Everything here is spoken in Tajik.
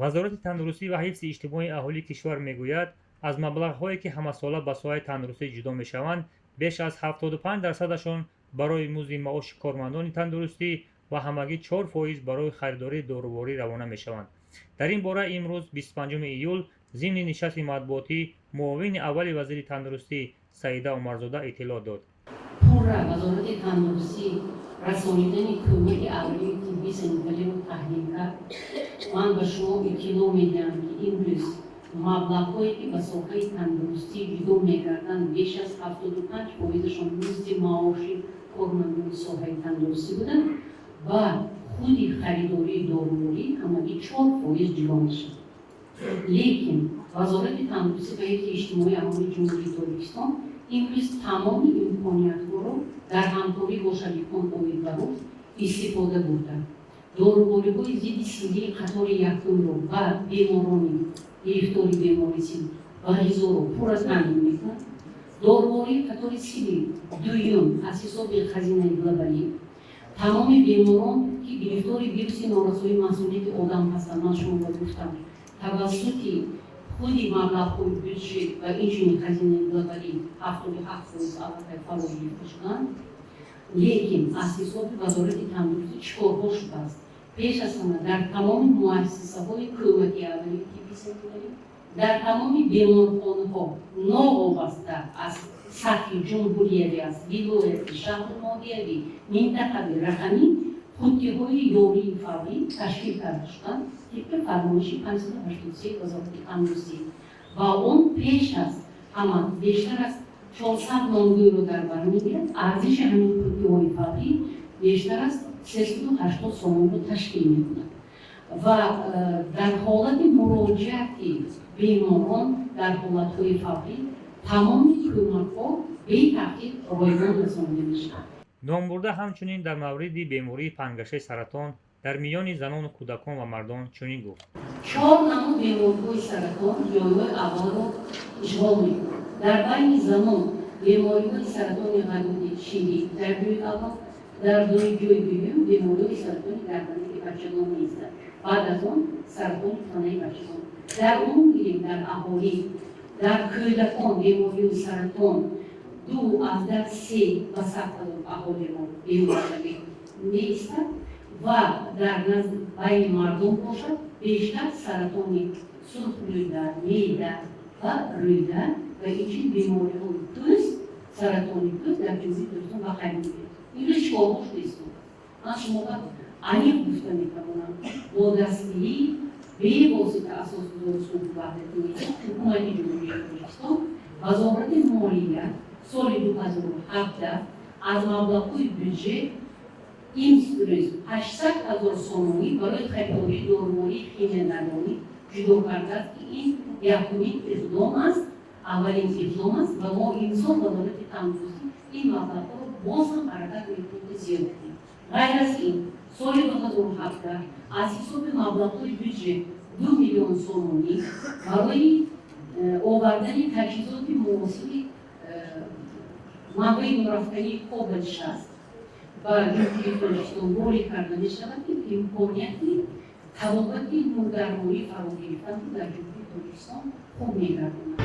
вазорати тандурустӣ ва ҳифзи иҷтимоии аҳолии кишвар мегӯяд, аз маблағҳое ки ҳамасола ба соҳаи тандурустӣ ҷудо мешаванд, беш аз 75%-ашон барои музди маоши кормандони тандурустӣ ва ҳамагӣ 4% барои харидории доруворӣ равона мешаванд. дар ин бора имрӯз 25 июл зимни нишасти матбуотӣ муовини аввали вазири тандурустӣ Саида Умарзода иттилоъ дод. пурра вазорати тандурустӣ расонидани кӯмаки аввалии тиббии санитариро таҳлил кард. ман ба шумо иттилоъ медиҳам ки имрӯз маблағҳое ки ба соҳаи тандурустӣ ҷудо мегарданд, беш аз 75%-ашон музди маоши кормандони соҳаи тандурустӣ буданд ва худи харидории доруворӣ ҳамагӣ 4% ҷудо мешавад. лекин вазорати тандурустӣ ва ҳифзи иҷтимоии аҳолии ҷумҳурии Тоҷикистон имрӯз тамоми имкониятҳоро дар ҳамкорӣ бо шарикон оид ба рух истифода бурда дорувориҳои зидди силии қатори якумро ба беморони гирифтори бемории ва ғизоро пурра таъмин мекунад. дорувории қатори сили дуюм аз ҳисоби хазинаи глобалӣ тамоми беморон ки гирифтори вируси норасоии маҳсулияти одам ҳастанд, ман шумо гуфтам, тавассути худи маблағҳои бюджет ва инчунин хазинаи глобалӣ 77% аллакай фаро гирифта шуданд. лекин аз ҳисоби вазорати тандурустӣ чӣ корҳо шудааст? пеш аз ҳама дар тамоми муассисаҳои кӯмаки аввалии тиббии санитарӣ, дар тамоми беморхонаҳо новобаста аз сатҳи ҷумҳуриявӣ аст, вилояти, шаҳру ноҳиявӣ, минтақавӣ, рақамӣ худкиҳои ёрии фаврӣ ташкил карда шуданд тибқи фармоиши 583 вазорати тандурустӣ ва он пеш аз ҳама бештар аз 400 нонгӯйро дар бар мегирад. арзиши ҳамин худкиҳои фаврӣ бештар аз 380 сомонро ташкил мекунад ва дар ҳолати муроҷиати беморон дар ҳолатҳои фаврӣ тамоми кӯмакҳо бетаъқиб ройгон расонида мешаванд. номбурда ҳамчунин дар мавриди бемории пангашаи саратон дар миёни занону кӯдакон ва мардон чунин гуфт: 4 намуд бемориҳои саратон ҷойҳои аввалро ишғол мекунад. дар байни занон бемориҳои саратони ғадуди ширӣ дар ҷойи аввал, дар ҷойи дуюм бемориҳои саратони гардании бачагон меистад. баъд аз он саратони танаи бачагон. дар умум гирем дар аҳолӣ, дар кӯдакон бемориҳои саратон 2-3 ба 100,000 аҳолиро беморшавӣ меистад ва дар назди байни мардум бошад бештар саратони сурхрӯйда, меъда ва рӯйда ва инчунин бемориҳои пӯст, саратони пӯст дар ҷумҳурии Тоҷикистон ва хайбуд. имрӯз чикорҳо шуда истод? ман шумоға аниқ гуфта метавонам, бо дастгирии бевосита асосгузори сулҳу ваҳдати ҳукумати ҷумҳурии Тоҷикистон, вазорати молия соли 2017 аз маблағҳои бюджет имрӯз 800,000 сомонӣ барои харидории дорувории химиянадонӣ ҷудо кардааст ки ин якумин иқдом аст, аввалин иқдом аст ва мо имсол вазорати тандурустӣ ин маблағҳоро боз ҳам ҳаракат мекунем зиёд кунем. ғайр аз ин соли 2017 аз ҳисоби маблағҳои бюджет 2 миллион сомонӣ барои овардани таҷҳизоти муосири маҳои нурафкании Кобальт-60 ба ҷумҳурии Тоҷикистон ворид карда мешавад ки имконияти табобати нурдармонӣ фаро гирифтан дар ҷумҳурии Тоҷикистон хуб мегардонад.